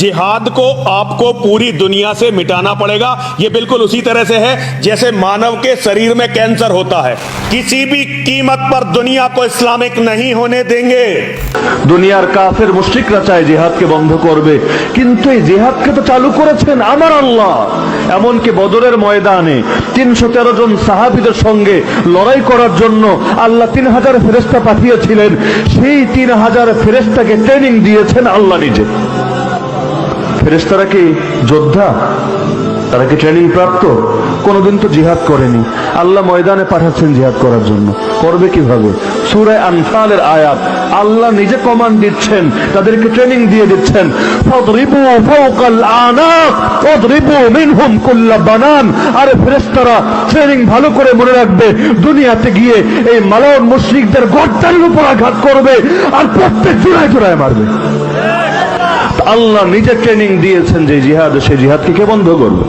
जिहाद को आपको पूरी दुनिया से मिटाना पड़ेगा। ये बिल्कुल उसी तरह से है जैसे मानव के शरीर में कैंसर होता है। किसी भी कीमत पर दुनिया को इस्लामिक नहीं होने देंगे। দুনিয়ার কাফের মুশরিকরা চায় জিহাদকে বন্ধ করবে, কিন্তু এই জিহাদকে তো চালু করেছেন আমার আল্লাহ। এমনকি বদরের ময়দানে 313 জন সাহাবীদের সঙ্গে লড়াই করার জন্য আল্লাহ 3000 ফেরেশতা পাঠিয়েছিলেন। সেই 3000 ফেরেশতাকে ট্রেনিং দিয়েছেন আল্লাহ নিজে। ফেরেশতারা কি যোদ্ধা? তারা কি ট্রেনিং প্রাপ্ত? কোনদিন তো জিহাদ করেনি। আল্লাহ ময়দানে পাঠাচ্ছেন জিহাদ করার জন্য। করবে কিভাবে? সূরা আনফালের আয়াত, আল্লাহ নিজে কমান্ড দিচ্ছেন, তাদেরকে ট্রেনিং দিয়ে দিচ্ছেন। ফাদরিবু ফাওকাল আনাক ওয়াদরিবু মিনহুম কুল্লা বানান। আরে ফেরেশতারা ট্রেনিং ভালো করে মনে রাখবে, দুনিয়াতে গিয়ে এই মালাউন মুশরিকদের গর্দানের উপর আঘাত করবে আর প্রত্যেক জোড়ায় জোড়ায় মারবে। আল্লাহ নিজে ট্রেনিং দিয়েছেন যে জিহাদ, সেই জিহাদকে কে বন্ধ করবে?